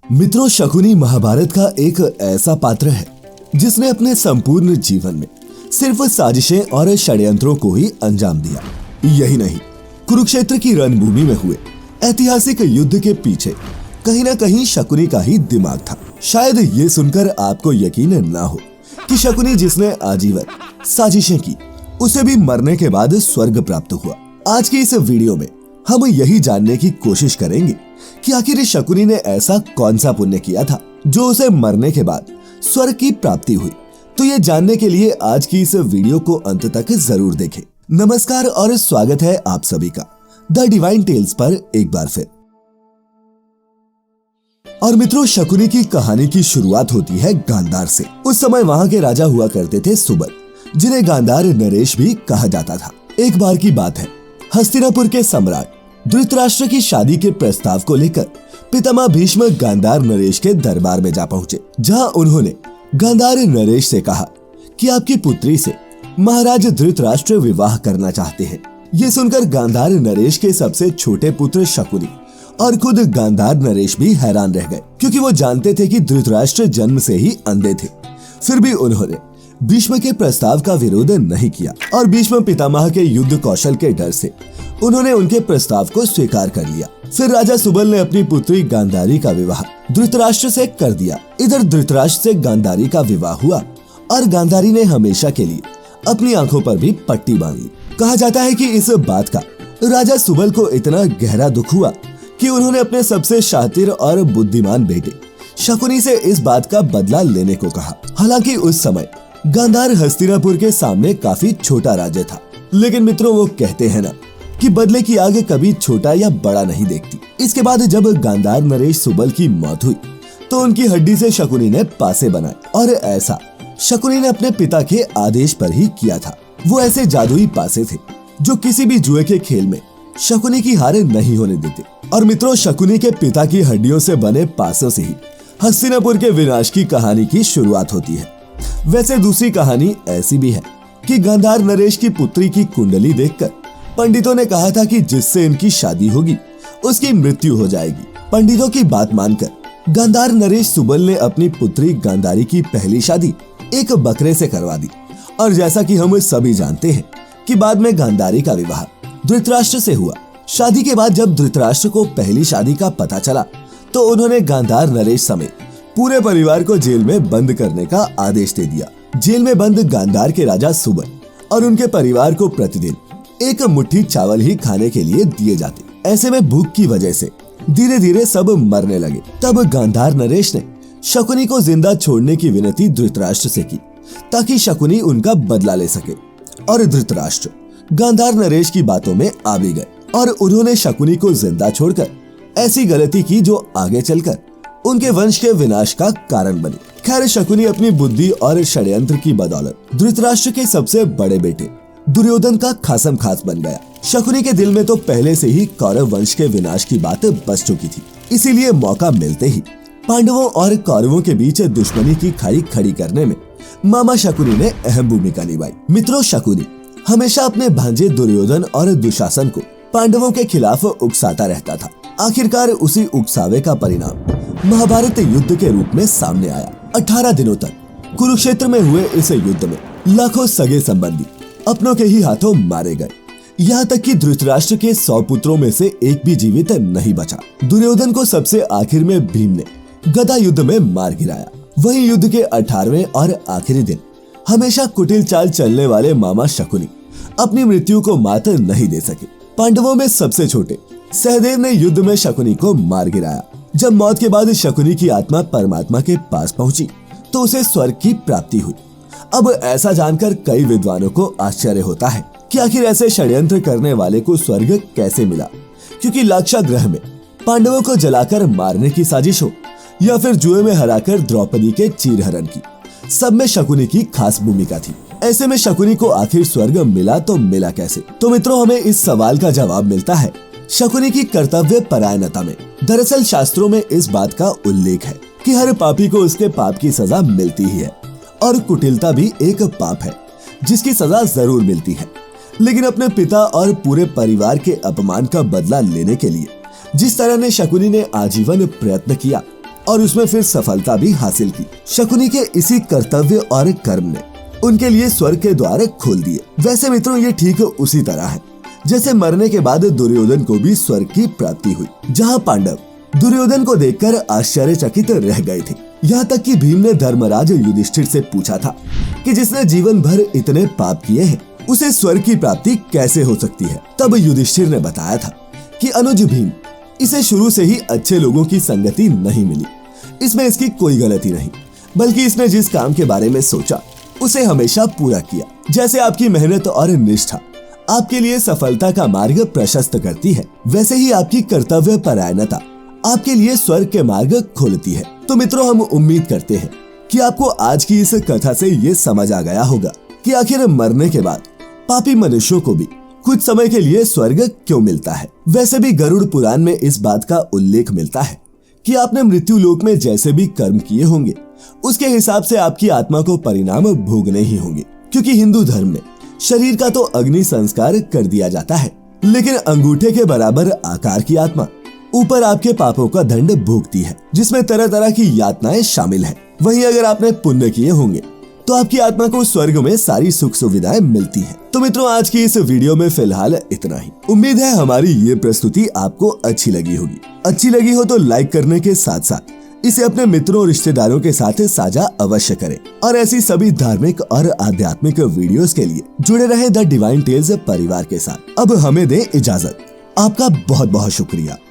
मित्रों, शकुनी महाभारत का एक ऐसा पात्र है जिसने अपने संपूर्ण जीवन में सिर्फ साजिशें और षड्यंत्रों को ही अंजाम दिया। यही नहीं, कुरुक्षेत्र की रणभूमि में हुए ऐतिहासिक युद्ध के पीछे कहीं न कहीं शकुनी का ही दिमाग था। शायद ये सुनकर आपको यकीन ना हो कि शकुनी जिसने आजीवन साजिशें की, उसे भी मरने के बाद स्वर्ग प्राप्त हुआ। आज की इस वीडियो में हम यही जानने की कोशिश करेंगे कि आखिर शकुनी ने ऐसा कौन सा पुण्य किया था जो उसे मरने के बाद स्वर्ग की प्राप्ति हुई। तो ये जानने के लिए आज की इस वीडियो को अंत तक जरूर देखें। नमस्कार और स्वागत है आप सभी का द डिवाइन टेल्स पर एक बार फिर। और मित्रों, शकुनी की कहानी की शुरुआत होती है गांधार से। उस समय वहाँ के राजा हुआ करते थे सुबल, जिन्हें गांधार नरेश भी कहा जाता था। एक बार की बात है, हस्तिनापुर के सम्राट धृतराष्ट्र की शादी के प्रस्ताव को लेकर पितामह भीष्म गांधार नरेश के दरबार में जा पहुंचे, जहां उन्होंने गांधार नरेश से कहा कि आपकी पुत्री से महाराज धृतराष्ट्र विवाह करना चाहते हैं। ये सुनकर गांधार नरेश के सबसे छोटे पुत्र शकुनी और खुद गांधार नरेश भी हैरान रह गए, क्योंकि वो जानते थे कि धृतराष्ट्र जन्म से ही अंधे थे। फिर भी उन्होंने भीष्म के प्रस्ताव का विरोध नहीं किया और भीष्म पितामह के युद्ध कौशल के डर से उन्होंने उनके प्रस्ताव को स्वीकार कर लिया। फिर राजा सुबल ने अपनी पुत्री गांधारी का विवाह धृतराष्ट्र से कर दिया। इधर धृतराष्ट्र से गांधारी का विवाह हुआ और गांधारी ने हमेशा के लिए अपनी आंखों पर भी पट्टी बांध ली। कहा जाता है कि इस बात का राजा सुबल को इतना गहरा दुख हुआ कि उन्होंने अपने सबसे शातिर और बुद्धिमान बेटे शकुनी से इस बात का बदला लेने को कहा। हालांकि उस समय गांधार हस्तिनापुर के सामने काफी छोटा राज्य था, लेकिन मित्रों, वो कहते हैं ना कि बदले की आग कभी छोटा या बड़ा नहीं देखती। इसके बाद जब गांधार नरेश सुबल की मौत हुई तो उनकी हड्डी से शकुनी ने पासे बनाए, और ऐसा शकुनी ने अपने पिता के आदेश पर ही किया था। वो ऐसे जादुई पासे थे जो किसी भी जुए के खेल में शकुनी की हार नहीं होने देते। और मित्रों, शकुनी के पिता की हड्डियों से बने पासों से ही हस्तिनापुर के विनाश की कहानी की शुरुआत होती है। वैसे दूसरी कहानी ऐसी भी है कि गांधार नरेश की पुत्री की कुंडली देखकर पंडितों ने कहा था कि जिससे इनकी शादी होगी उसकी मृत्यु हो जाएगी। पंडितों की बात मानकर गांधार नरेश सुबल ने अपनी पुत्री गांधारी की पहली शादी एक बकरे से करवा दी। और जैसा कि हम सभी जानते हैं कि बाद में गांधारी का विवाह धृतराष्ट्र से हुआ। शादी के बाद जब धृतराष्ट्र को पहली शादी का पता चला तो उन्होंने गांधार नरेश समेत पूरे परिवार को जेल में बंद करने का आदेश दे दिया। जेल में बंद गांधार के राजा सुबल और उनके परिवार को प्रतिदिन एक मुट्ठी चावल ही खाने के लिए दिए जाते। ऐसे में भूख की वजह से धीरे धीरे सब मरने लगे। तब गांधार नरेश ने शकुनी को जिंदा छोड़ने की विनती धृतराष्ट्र से की, ताकि शकुनी उनका बदला ले सके। और धृतराष्ट्र गांधार नरेश की बातों में आ भी गए और उन्होंने शकुनी को जिंदा छोड़कर ऐसी गलती की जो आगे चलकर उनके वंश के विनाश का कारण बनी। खैर, शकुनी अपनी बुद्धि और षड्यंत्र की बदौलत धृतराष्ट्र के सबसे बड़े बेटे दुर्योधन का खासम खास बन गया। शकुनी के दिल में तो पहले से ही कौरव वंश के विनाश की बात बस चुकी थी। इसीलिए मौका मिलते ही पांडवों और कौरवों के बीच दुश्मनी की खाई खड़ी करने में मामा शकुनी ने अहम भूमिका निभाई। मित्रों, शकुनी हमेशा अपने भांजे दुर्योधन और दुशासन को पांडवों के खिलाफ उकसाता रहता था। आखिरकार उसी उकसावे का परिणाम महाभारत युद्ध के रूप में सामने आया। 18 दिनों तक कुरुक्षेत्र में हुए इस युद्ध में लाखों सगे संबंधी अपनों के ही हाथों मारे गए। यहाँ तक कि धृतराष्ट्र के 100 पुत्रों में से एक भी जीवित नहीं बचा। दुर्योधन को सबसे आखिर में भीम ने गदा युद्ध में मार गिराया। वहीं युद्ध के 18वें और आखिरी दिन हमेशा कुटिल चाल चलने वाले मामा शकुनी अपनी मृत्यु को मात नहीं दे सके। पांडवों में सबसे छोटे सहदेव ने युद्ध में शकुनी को मार गिराया। जब मौत के बाद शकुनी की आत्मा परमात्मा के पास पहुंची तो उसे स्वर्ग की प्राप्ति हुई। अब ऐसा जानकर कई विद्वानों को आश्चर्य होता है कि आखिर ऐसे षड्यंत्र करने वाले को स्वर्ग कैसे मिला, क्योंकि लाक्षा ग्रह में पांडवों को जलाकर मारने की साजिश हो या फिर जुए में हराकर द्रौपदी के चीरहरण की, सब में शकुनी की खास भूमिका थी। ऐसे में शकुनी को आखिर स्वर्ग मिला तो मिला कैसे? तो मित्रों, हमें इस सवाल का जवाब मिलता है शकुनी की कर्तव्य परायणता में। दरअसल शास्त्रों में इस बात का उल्लेख है कि हर पापी को उसके पाप की सजा मिलती ही है, और कुटिलता भी एक पाप है जिसकी सजा जरूर मिलती है। लेकिन अपने पिता और पूरे परिवार के अपमान का बदला लेने के लिए जिस तरह ने शकुनी ने आजीवन प्रयत्न किया और उसमें फिर सफलता भी हासिल की। शकुनी के इसी कर्तव्य और कर्म ने उनके लिए स्वर्ग के द्वार खोल दिए। वैसे मित्रों, ये ठीक उसी तरह है जैसे मरने के बाद दुर्योधन को भी स्वर्ग की प्राप्ति हुई, जहाँ पांडव दुर्योधन को देखकर आश्चर्यचकित रह गए थे। यहाँ तक कि भीम ने धर्मराज युधिष्ठिर से पूछा था कि जिसने जीवन भर इतने पाप किए हैं उसे स्वर्ग की प्राप्ति कैसे हो सकती है। तब युधिष्ठिर ने बताया था कि अनुज भीम, इसे शुरू से ही अच्छे लोगों की संगति नहीं मिली। इसमें इसकी कोई गलती नहीं, बल्कि इसने जिस काम के बारे में सोचा उसे हमेशा पूरा किया। जैसे आपकी मेहनत और निष्ठा आपके लिए सफलता का मार्ग प्रशस्त करती है, वैसे ही आपकी कर्तव्य परायणता आपके लिए स्वर्ग के मार्ग खोलती है। तो मित्रों, हम उम्मीद करते हैं कि आपको आज की इस कथा से ये समझ आ गया होगा कि आखिर मरने के बाद पापी मनुष्यों को भी कुछ समय के लिए स्वर्ग क्यों मिलता है। वैसे भी गरुड़ पुराण में इस बात का उल्लेख मिलता है कि आपने मृत्यु लोक में जैसे भी कर्म किए होंगे उसके हिसाब से आपकी आत्मा को परिणाम भोगने ही होंगे। क्योंकि हिंदू धर्म में शरीर का तो अग्नि संस्कार कर दिया जाता है, लेकिन अंगूठे के बराबर आकार की आत्मा ऊपर आपके पापों का दंड भोगती है, जिसमें तरह तरह की यातनाएं शामिल हैं। वहीं अगर आपने पुण्य किए होंगे तो आपकी आत्मा को स्वर्ग में सारी सुख सुविधाएं मिलती हैं। तो मित्रों, आज की इस वीडियो में फिलहाल इतना ही। उम्मीद है हमारी ये प्रस्तुति आपको अच्छी लगी होगी। अच्छी लगी हो तो लाइक करने के साथ साथ इसे अपने मित्रों और रिश्तेदारों के साथ साझा अवश्य करें। और ऐसी सभी धार्मिक और आध्यात्मिक वीडियोस के लिए जुड़े रहे द डिवाइन टेल्स परिवार के साथ। अब हमें दें इजाजत। आपका बहुत बहुत शुक्रिया।